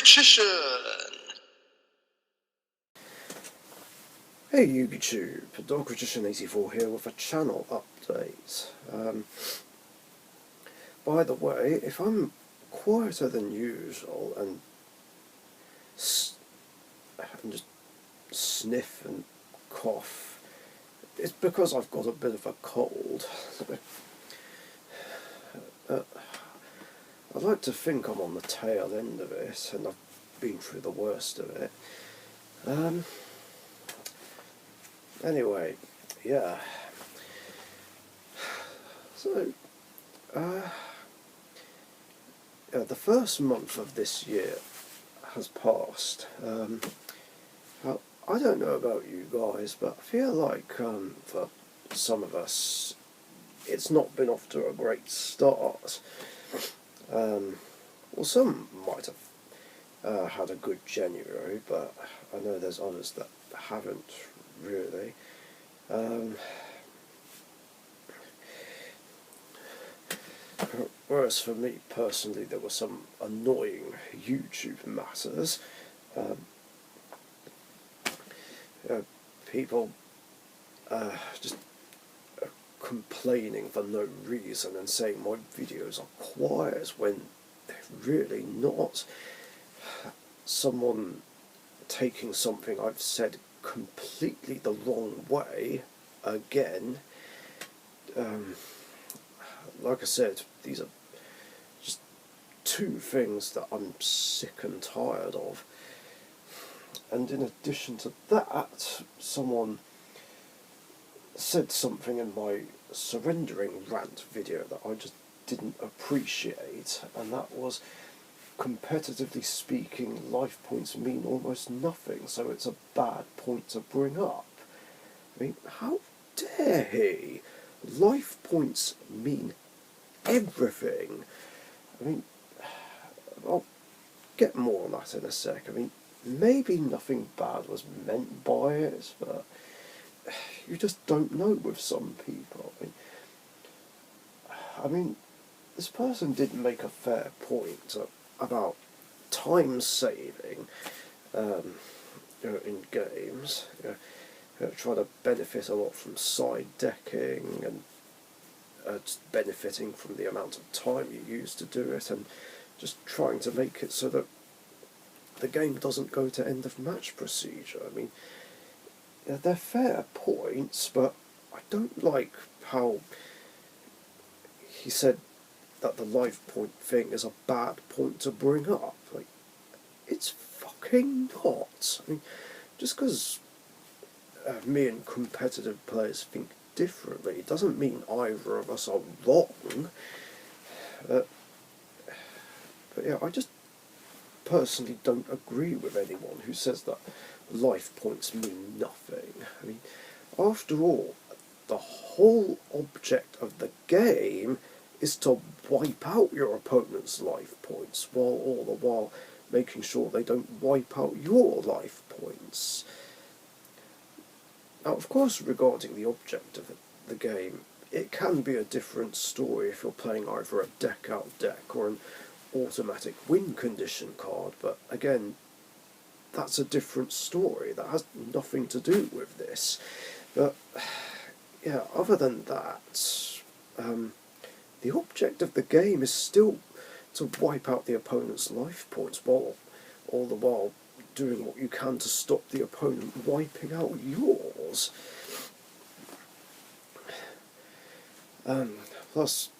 Magician! Hey YouTube, Dogmagician84 here with a channel update. By the way, if I'm quieter than usual and just sniff and cough, it's because I've got a bit of a cold. I'd like to think I'm on the tail end of it, and I've been through the worst of it. Anyway, yeah. So, the first month of this year has passed. Well, I don't know about you guys, but I feel like for some of us, it's not been off to a great start. Well, some might have had a good January, but I know there's others that haven't really. Whereas for me personally, there were some annoying YouTube matters. People just complaining for no reason and saying my videos are quiet when they're really not. Someone taking something I've said completely the wrong way again. Like I said, these are just two things that I'm sick and tired of. And in addition to that, someone said something in my surrendering rant video that I just didn't appreciate, and that was, competitively speaking, life points mean almost nothing, so it's a bad point to bring up. I mean, how dare he? Life points mean everything. I mean, I'll get more on that in a sec. I mean, maybe nothing bad was meant by it, but you just don't know with some people. I mean, this person did make a fair point about time saving in games. Try to benefit a lot from side decking and just benefiting from the amount of time you use to do it, and just trying to make it so that the game doesn't go to end of match procedure. I mean, they're fair points, but I don't like how he said that the life point thing is a bad point to bring up. Like, it's fucking not. I mean, just because me and competitive players think differently doesn't mean either of us are wrong. But yeah, I just personally don't agree with anyone who says that life points mean nothing. I mean, after all, the whole object of the game is to wipe out your opponent's life points, while all the while making sure they don't wipe out your life points. Now, of course, regarding the object of the game, it can be a different story if you're playing either a deck-out deck or an automatic win condition card, but again, that's a different story. That has nothing to do with this. But, yeah, other than that, the object of the game is still to wipe out the opponent's life points, while all the while doing what you can to stop the opponent wiping out yours. Plus,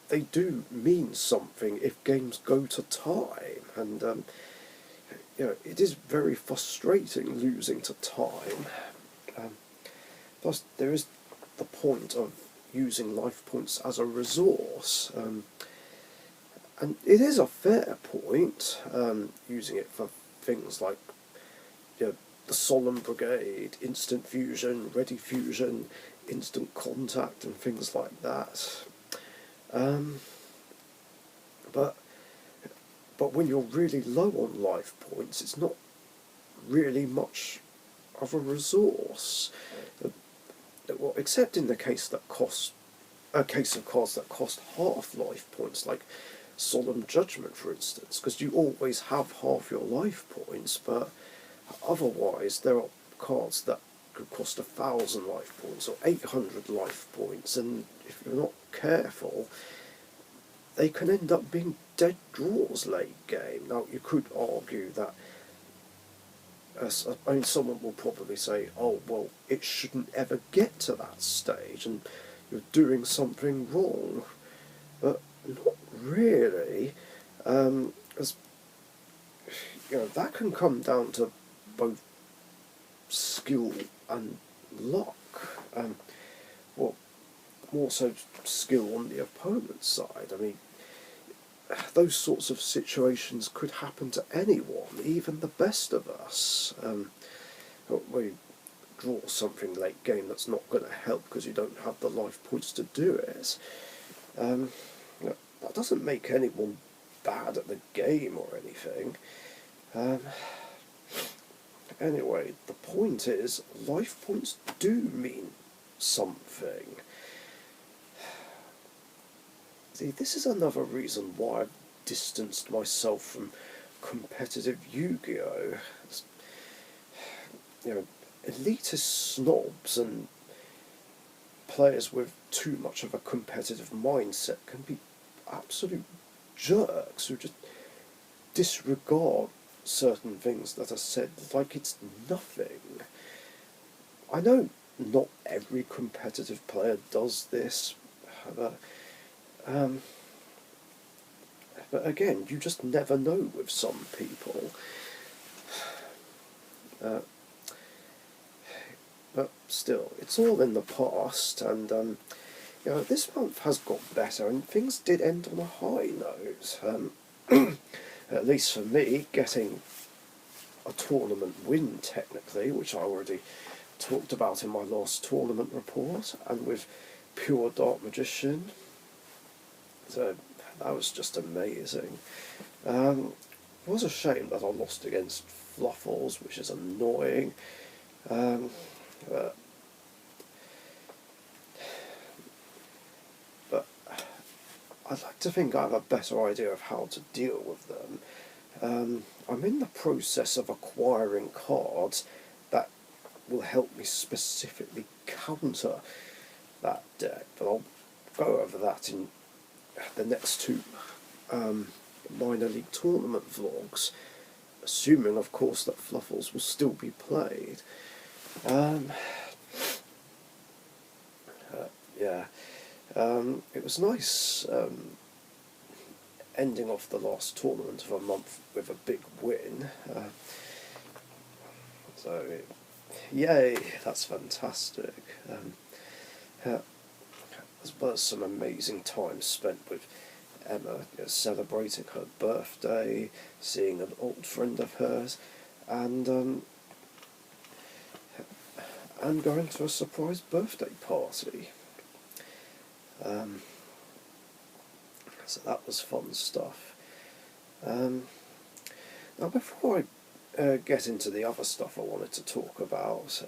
they do mean something if games go to time, and it is very frustrating losing to time. Plus, there is the point of using life points as a resource, and it is a fair point, using it for things like the Solemn Brigade, Instant Fusion, Ready Fusion, Instant Contact, and things like that. But when you're really low on life points, it's not really much of a resource. Well, except in the case of cards that cost half life points, like Solemn Judgment, for instance, because you always have half your life points, but otherwise there are cards that could cost 1,000 life points or 800 life points, and if you're not careful, they can end up being dead draws late game. Now, you could argue that, I mean, someone will probably say, oh, well, it shouldn't ever get to that stage, and you're doing something wrong. But not really. As that can come down to both skill and luck. Well, more so skill on the opponent's side. I mean, those sorts of situations could happen to anyone, even the best of us. We draw something late game that's not going to help because you don't have the life points to do it. That doesn't make anyone bad at the game or anything. Anyway, the point is, life points do mean something. See, this is another reason why I've distanced myself from competitive Yu-Gi-Oh! Elitist snobs and players with too much of a competitive mindset can be absolute jerks who just disregard certain things that are said like it's nothing. I know not every competitive player does this, but again, you just never know with some people. But still, it's all in the past, and this month has got better, and things did end on a high note. At least for me, getting a tournament win, technically, which I already talked about in my last tournament report, and with Pure Dark Magician. So that was just amazing. It was a shame that I lost against Fluffles, which is annoying. But I'd like to think I have a better idea of how to deal with them. I'm in the process of acquiring cards that will help me specifically counter that deck, but I'll go over that in the next two minor league tournament vlogs, assuming of course that Fluffles will still be played. It was nice ending off the last tournament of a month with a big win. So, yay, that's fantastic. As well as some amazing time spent with Emma, celebrating her birthday, seeing an old friend of hers, and going to a surprise birthday party. So that was fun stuff. Now, before I get into the other stuff I wanted to talk about,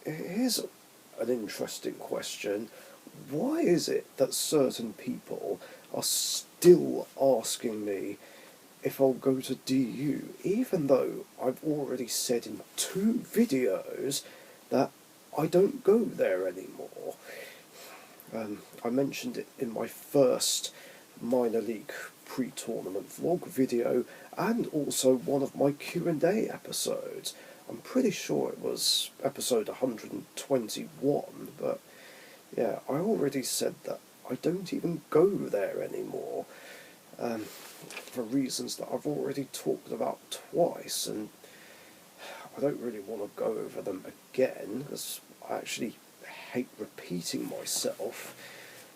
here's an interesting question. Why is it that certain people are still asking me if I'll go to DU, even though I've already said in 2 videos that I don't go there anymore? I mentioned it in my first minor league pre-tournament vlog video, and also one of my Q&A episodes. I'm pretty sure it was episode 121, but yeah, I already said that I don't even go there anymore, for reasons that I've already talked about twice, and I don't really want to go over them again, because I actually hate repeating myself.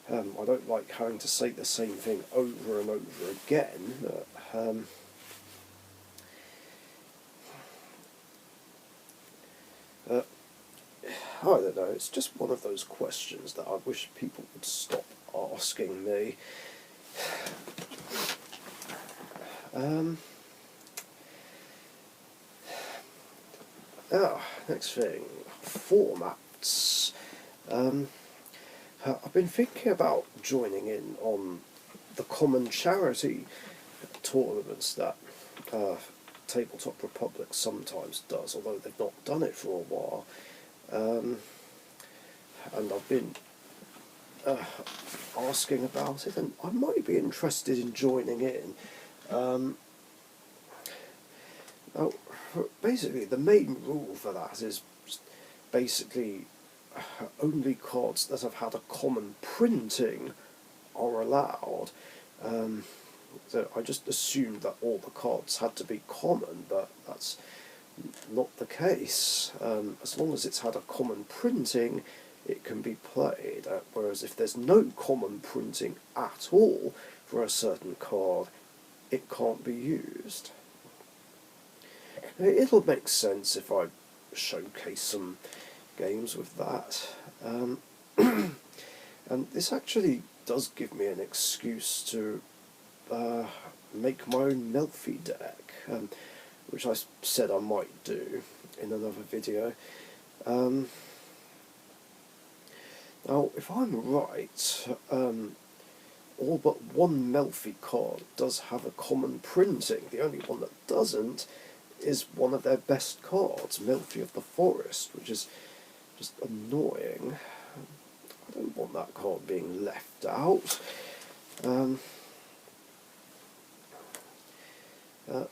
I don't like having to say the same thing over and over again, but I don't know, it's just one of those questions that I wish people would stop asking me. Next thing, formats. I've been thinking about joining in on the common charity tournaments that Tabletop Republic sometimes does, although they've not done it for a while. And I've been asking about it, and I might be interested in joining in. Now, basically, the main rule for that is basically only cards that have had a common printing are allowed. So I just assumed that all the cards had to be common, but that's not the case. As long as it's had a common printing, it can be played, whereas if there's no common printing at all for a certain card, it can't be used. It'll make sense if I showcase some games with that. And this actually does give me an excuse to make my own Melfi deck, which I said I might do in another video. Now, if I'm right, all but one Melfi card does have a common printing. The only one that doesn't is one of their best cards, Melfi of the Forest, which is just annoying. I don't want that card being left out. But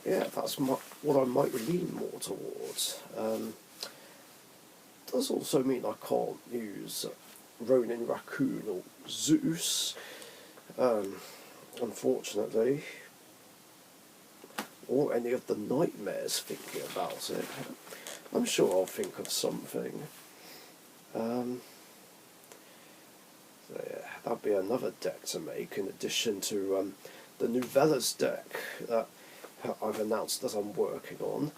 yeah, that's what I might lean more towards. Does also mean I can't use Ronin Raccoon or Zeus, unfortunately, or any of the nightmares thinking about it. I'm sure I'll think of something. So yeah, that'd be another deck to make in addition to the Novellas deck that I've announced that I'm working on.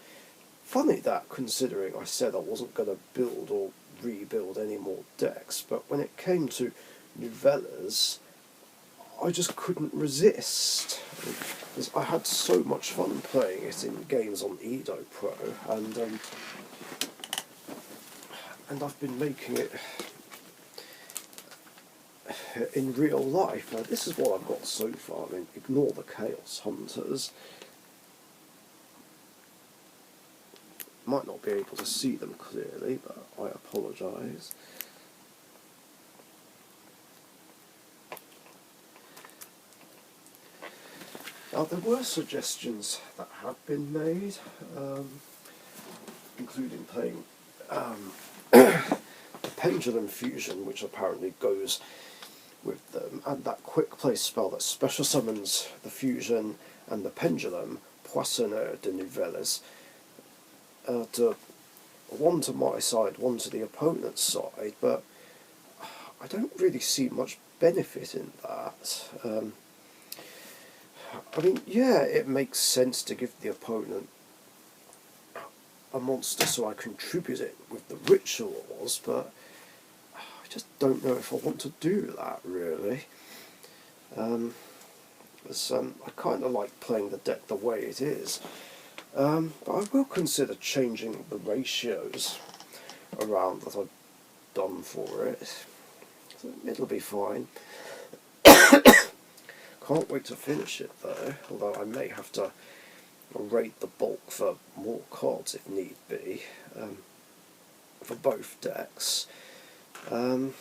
Funny that, considering I said I wasn't going to build or rebuild any more decks, but when it came to Novellas, I just couldn't resist. Because I had so much fun playing it in games on Edo Pro, and I've been making it in real life. Now, this is what I've got so far. I mean, ignore the Chaos Hunters. Might not be able to see them clearly, but I apologise. Now, there were suggestions that have been made, including playing the Pendulum Fusion, which apparently goes with them, and that quick play spell that special summons the Fusion and the Pendulum, Poissonneur de Novellas, to one to my side, one to the opponent's side, but I don't really see much benefit in that. I mean, yeah, it makes sense to give the opponent a monster so I contribute it with the rituals, but I just don't know if I want to do that, really. I kind of like playing the deck the way it is. But I will consider changing the ratios around that I've done for it. So it'll be fine. Can't wait to finish it though, although I may have to raid the bulk for more cards if need be, for both decks. But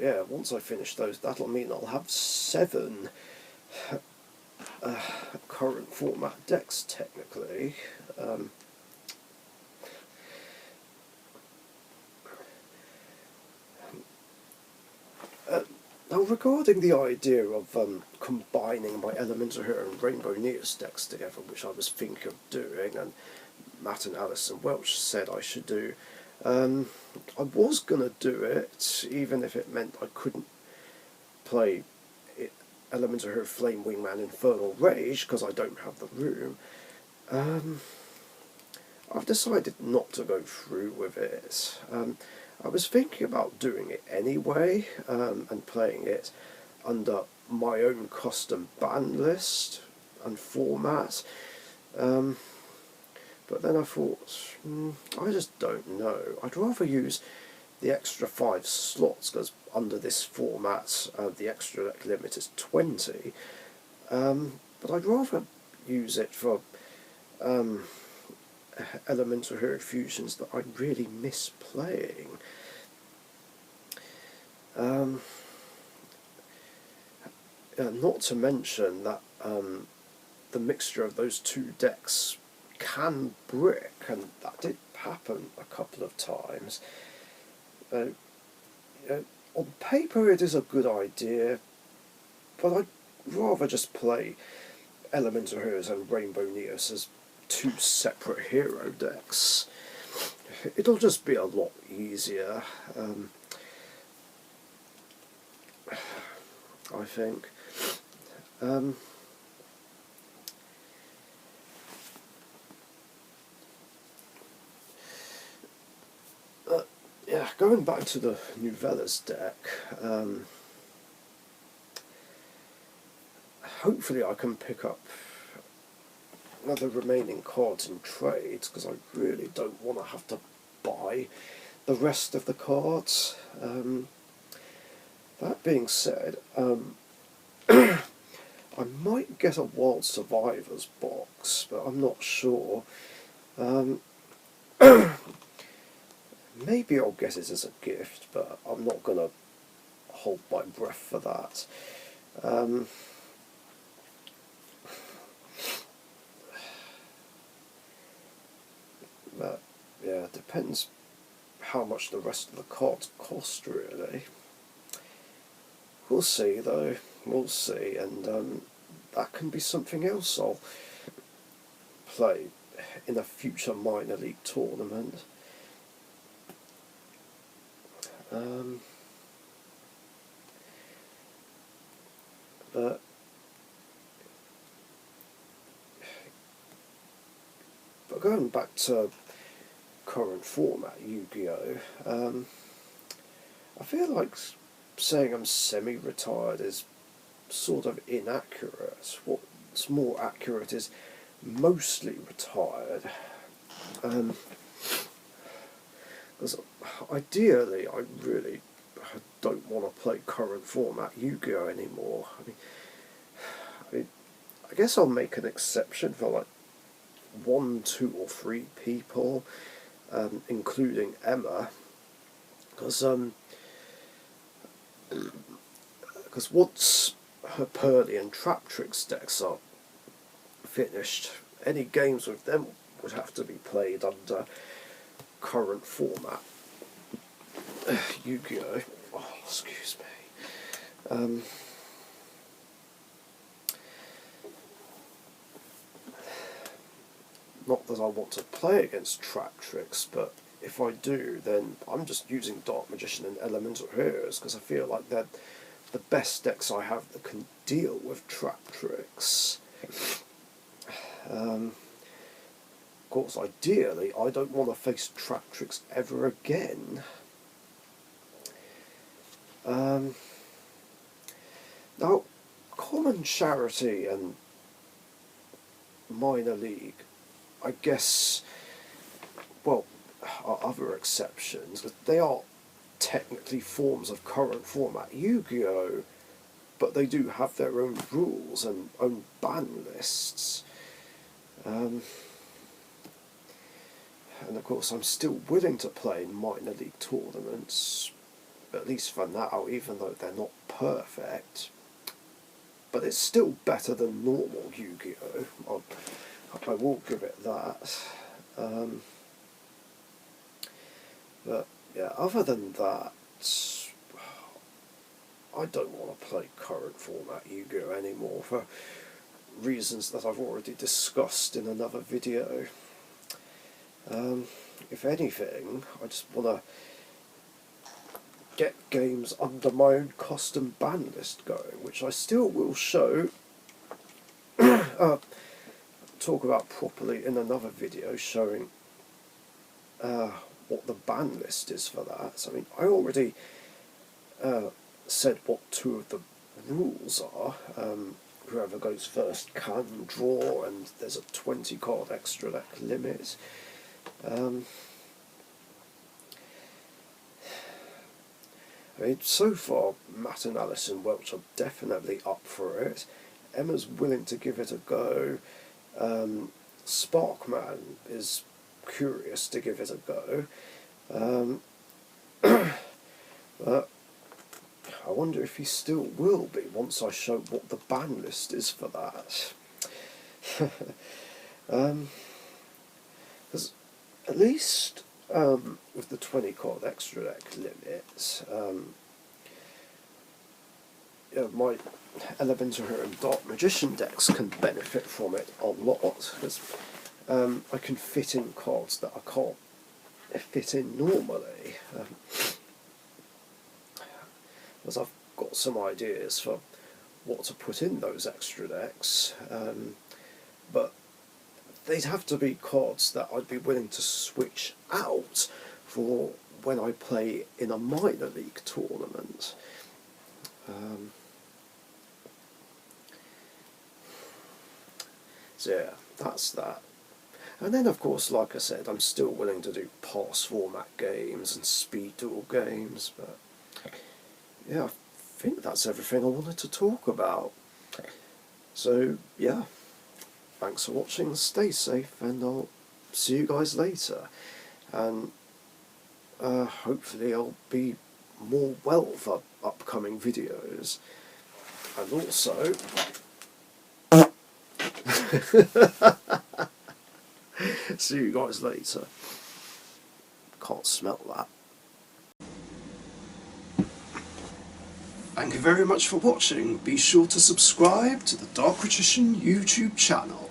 yeah, once I finish those, that'll mean I'll have 7 current format decks, technically. Now, regarding the idea of combining my Elemental Hero and Rainbow Neos decks together, which I was thinking of doing, and Matt and Alison Welch said I should do, I was going to do it, even if it meant I couldn't play Elemental Hero Flame Wingman Infernal Rage, because I don't have the room. I've decided not to go through with it. I was thinking about doing it anyway, and playing it under my own custom ban list and format, But then I thought, I just don't know. I'd rather use the extra 5 slots, because under this format the extra deck limit is 20, but I'd rather use it for Elemental Hero Fusions that I really miss playing. Not to mention that the mixture of those two decks can brick, and that did happen a couple of times. On paper it is a good idea, but I'd rather just play Elemental Heroes and Rainbow Neos as 2 separate hero decks. It'll just be a lot easier, I think. Yeah, going back to the Nuvellas deck, hopefully I can pick up the remaining cards in trades, because I really don't want to have to buy the rest of the cards. That being said, I might get a Wild Survivors box, but I'm not sure. Maybe I'll get it as a gift, but I'm not going to hold my breath for that. But yeah, it depends how much the rest of the cards cost, really. We'll see, though. We'll see, and that can be something else I'll play in a future minor league tournament. But going back to current format Yu-Gi-Oh, I feel like saying I'm semi-retired is sort of inaccurate. What's more accurate is mostly retired. Because ideally I really don't want to play current format Yu-Gi-Oh anymore. I guess I'll make an exception for like 1, 2 or 3 people, including Emma, because once her Pearly and Traptrix decks are finished, any games with them would have to be played under current format Yu-Gi-Oh. Oh, excuse me. Not that I want to play against Traptrix, but if I do, then I'm just using Dark Magician and Elemental Heroes, because I feel like they're the best decks I have that can deal with Traptrix. Of course, ideally, I don't want to face Traptrix ever again. Now, Common Charity and Minor League, I guess, well, are other exceptions, but they are technically forms of current format Yu-Gi-Oh, but they do have their own rules and own ban lists. And of course I'm still willing to play in minor league tournaments, at least for now, even though they're not perfect. But it's still better than normal Yu-Gi-Oh! I will give it that. But yeah, other than that, I don't want to play current format Yu-Gi-Oh! Anymore, for reasons that I've already discussed in another video. If anything, I just want to get games under my own custom ban list going, which I still will show, talk about properly in another video, showing what the ban list is for that. So, I mean, I already said what 2 of the rules are, whoever goes first can draw, and there's a 20 card extra deck limit. I mean, so far, Matt and Alison Welch are definitely up for it. Emma's willing to give it a go. Sparkman is curious to give it a go. But I wonder if he still will be once I show what the ban list is for that. Because at least with the 20 card extra deck limit, my Elemental and Dark Magician decks can benefit from it a lot, because I can fit in cards that I can't fit in normally. Because I've got some ideas for what to put in those extra decks, but they'd have to be cards that I'd be willing to switch out for when I play in a minor league tournament. So yeah, that's that. And then of course, like I said, I'm still willing to do pass format games and speed duel games, but yeah, I think that's everything I wanted to talk about. So yeah, thanks for watching, stay safe, and I'll see you guys later. And hopefully I'll be more well for upcoming videos. And also see you guys later. Can't smell that. Thank you very much for watching. Be sure to subscribe to the Dark Magician YouTube channel.